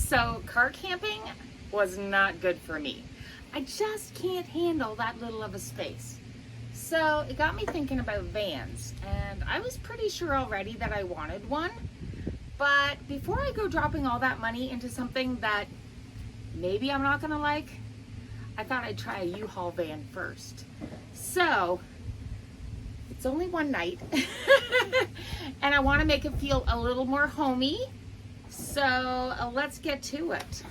So car camping was not good for me. I just can't handle that little of a space. So it got me thinking about vans, and I was pretty sure already that I wanted one. But before I go dropping all that money into something that maybe I'm not gonna like, I thought I'd try a U-Haul van first. So it's only one night and I want to make it feel a little more homey. So let's get to it.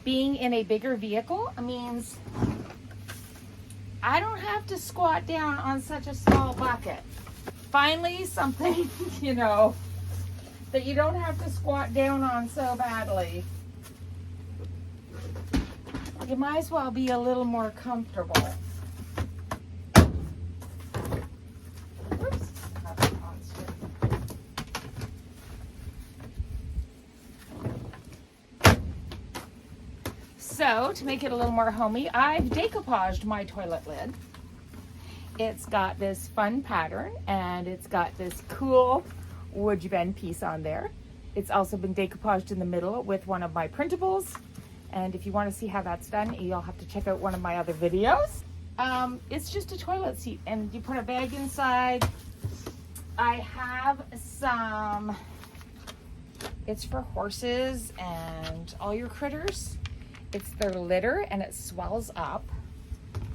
Being in a bigger vehicle means I don't have to squat down on such a small bucket. Finally, something, you know, that you don't have to squat down on so badly. You might as well be a little more comfortable. Oops. So, to make it a little more homey, I've decoupaged my toilet lid. It's got this fun pattern, and it's got this cool wood bend piece on there. It's also been decoupaged in the middle with one of my printables. And if you want to see how that's done, you'll have to check out one of my other videos. It's just a toilet seat, and you put a bag inside. I have some, it's for horses and all your critters. It's their litter, and it swells up.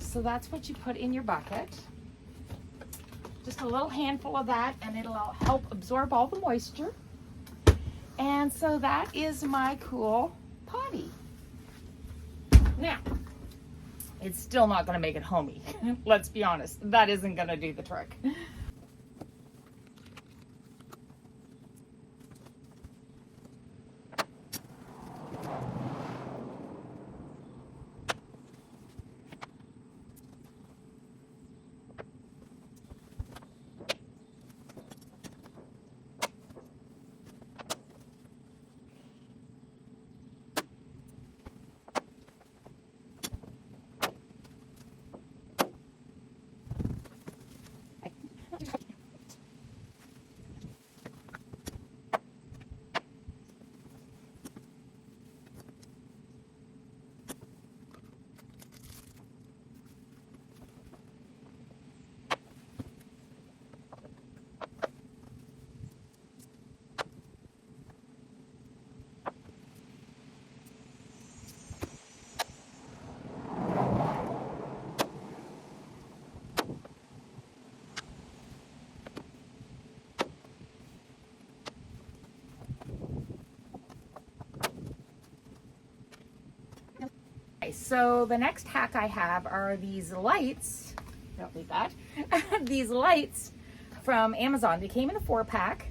So that's what you put in your bucket. Just a little handful of that, and it'll help absorb all the moisture. And so that is my cool potty. Now, it's still not going to make it homey. Let's be honest, that isn't going to do the trick. So the next hack I have are these lights. Don't need that. These lights from Amazon. They came in a 4-pack,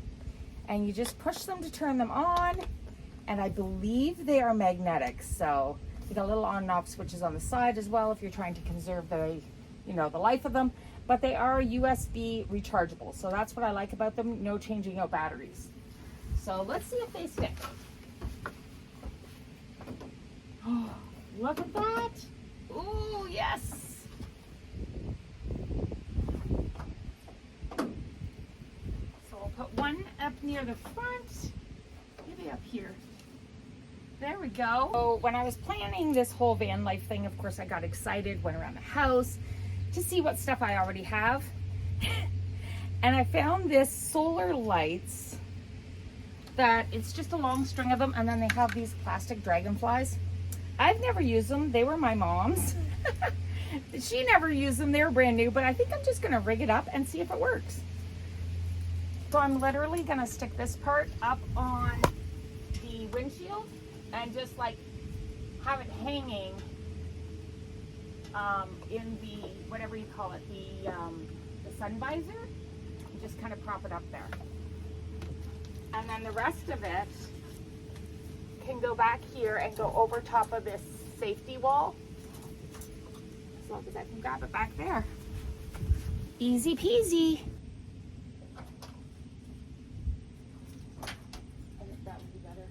and you just push them to turn them on, and I believe they are magnetic. So you got little on and off switches on the side as well if you're trying to conserve the, you know, the life of them. But they are USB rechargeable, so that's what I like about them. No changing out batteries. So let's see if they stick. Oh, look at that. Ooh, yes. So I'll put one up near the front, maybe up here. There we go. So when I was planning this whole van life thing, of course, I got excited, went around the house to see what stuff I already have. And I found this solar lights that it's just a long string of them, and then they have these plastic dragonflies. I've never used them. They were my mom's. She never used them. They were brand new, but I think I'm just gonna rig it up and see if it works. So I'm literally gonna stick this part up on the windshield and just like have it hanging in the, whatever you call it, the sun visor. And just kind of prop it up there. And then the rest of it can go back here and go over top of this safety wall. As long as I can grab it back there. Easy peasy. I think that would be better.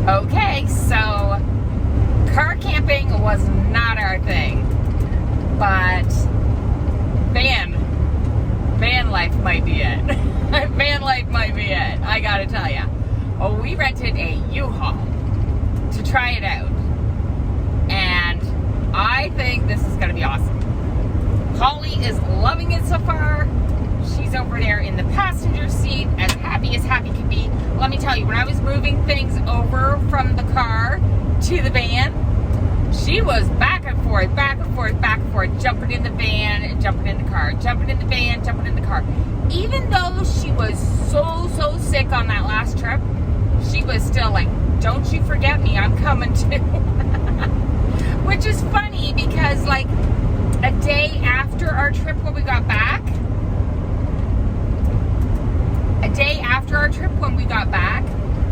Okay, so car camping was not our thing, but van life might be it. Van life might be it, I gotta tell ya. Oh, we rented a U-Haul to try it out, and I think this is gonna be awesome. Holly is loving it so far. She's over there in the passenger seat, as happy could be. Let me tell you, when I was moving things over from the car to the van, she was back and forth, jumping in the van, jumping in the car, jumping in the van, jumping in the car. Even though she was so sick on that last trip, she was still like, don't you forget me, I'm coming too. Which is funny because like a day after our trip when we got back,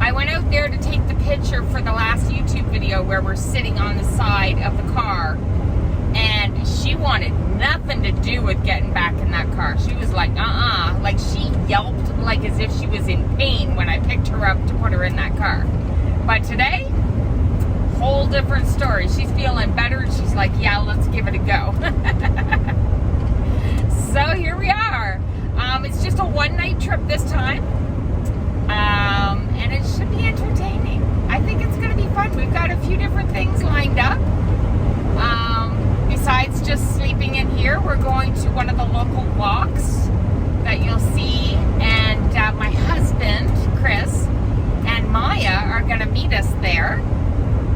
I went out there to take the picture for the last YouTube video where we're sitting on the side of the car, and she wanted nothing to do with getting back in that car. She was like, like she yelped like as if she was in pain when I picked her up to put her in that car. But today, whole different story. She's feeling better. She's like, yeah, let's give it a go. So here we are. It's just a one-night trip this time. And it should be entertaining. I think it's going to be fun. We've got a few different things lined up. Besides just sleeping in here, we're going to one of the local walks that you'll see. And my husband, Chris, and Maya are going to meet us there.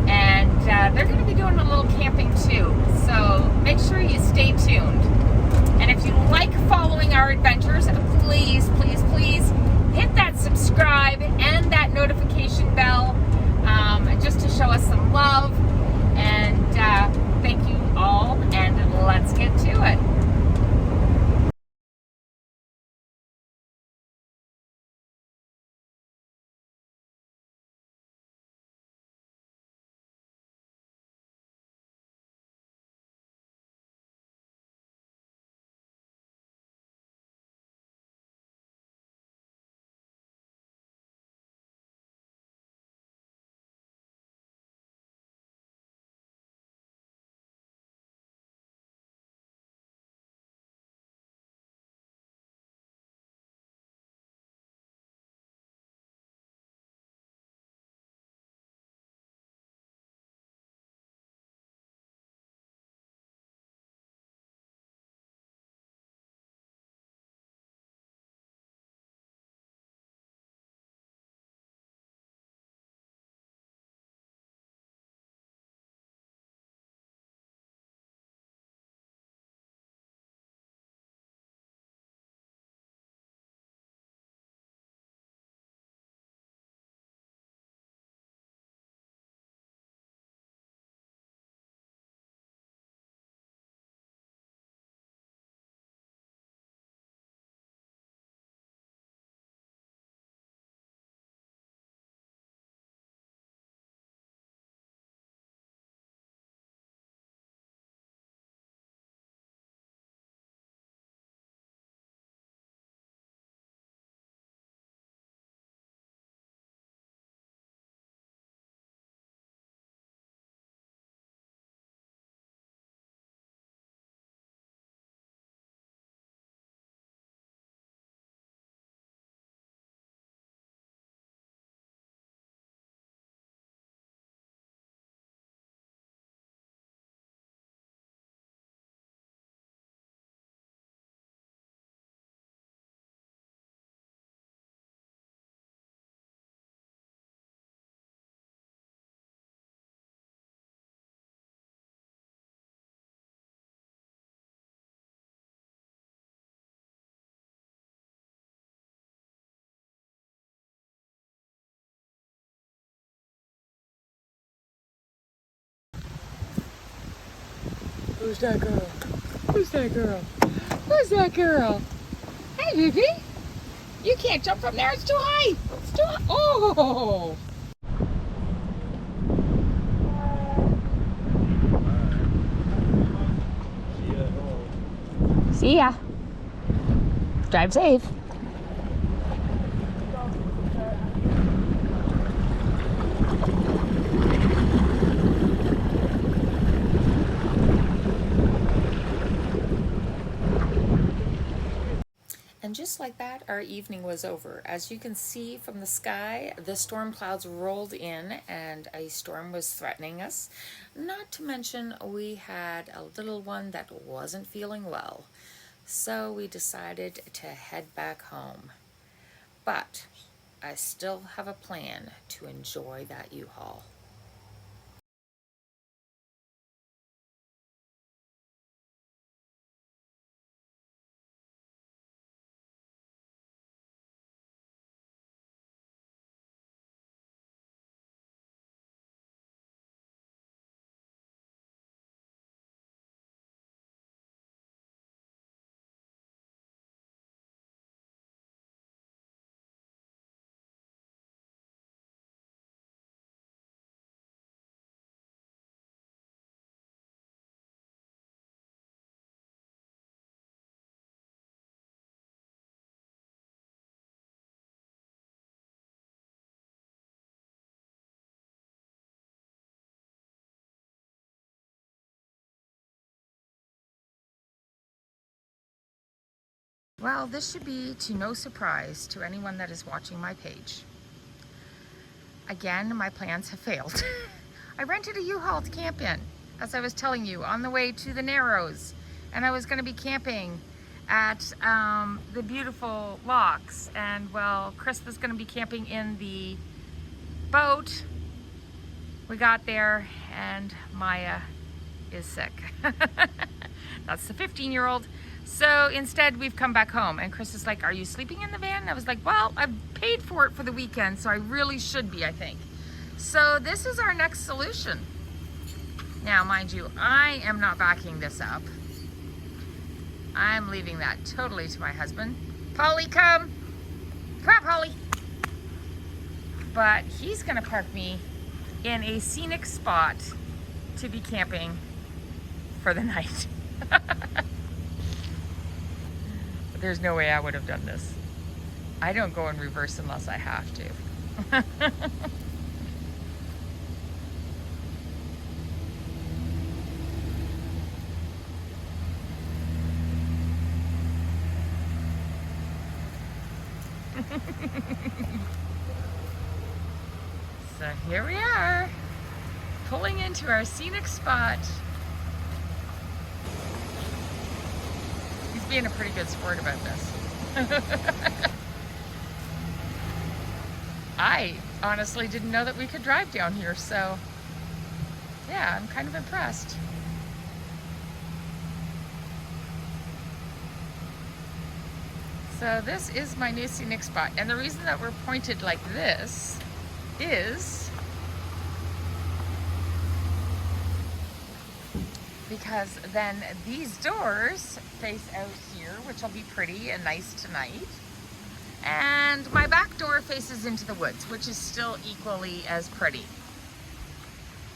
And they're going to be doing a little camping too. So make sure you stay tuned. And if you like following our adventures, please hit that subscribe and that notification bell just to show us some love. And thank you all, and Who's that girl? Who's that girl? Who's that girl? Hey, baby. You can't jump from there. It's too high. It's too high. Oh. See ya. Drive safe. And just like that, our evening was over. As you can see from the sky, the storm clouds rolled in and a storm was threatening us. Not to mention we had a little one that wasn't feeling well. So we decided to head back home. But I still have a plan to enjoy that U-Haul. Well, this should be to no surprise to anyone that is watching my page. Again, my plans have failed. I rented a U-Haul to camp in, as I was telling you, on the way to the Narrows. And I was going to be camping at the beautiful locks. And, well, Chris was going to be camping in the boat. We got there, and Maya is sick. That's the 15-year-old. So instead, we've come back home. And Chris is like, are you sleeping in the van? And I was like, well, I've paid for it for the weekend, so I really should be, I think. So this is our next solution. Now, mind you, I am not backing this up. I'm leaving that totally to my husband. Polly, come. Come on, Polly. But he's going to park me in a scenic spot to be camping for the night. There's no way I would have done this. I don't go in reverse unless I have to. So here we are, pulling into our scenic spot. He's being a pretty good sport about this. I honestly didn't know that we could drive down here, so yeah, I'm kind of impressed. So this is my new scenic spot, and the reason that we're pointed like this is because then these doors face out here, which will be pretty and nice tonight. And my back door faces into the woods, which is still equally as pretty.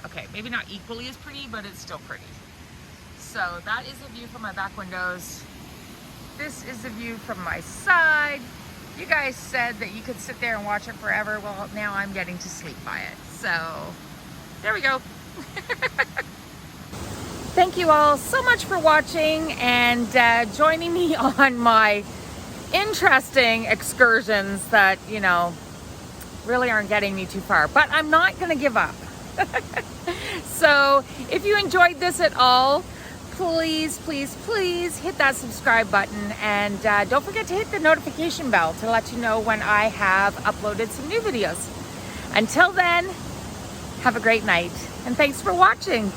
Okay, maybe not equally as pretty, but it's still pretty. So that is a view from my back windows. This is the view from my side. You guys said that you could sit there and watch it forever. Well, now I'm getting to sleep by it. So there we go. Thank you all so much for watching and joining me on my interesting excursions that, you know, really aren't getting me too far. But I'm not going to give up. So if you enjoyed this at all, please, please, please hit that subscribe button, and don't forget to hit the notification bell to let you know when I have uploaded some new videos. Until then, have a great night, and thanks for watching.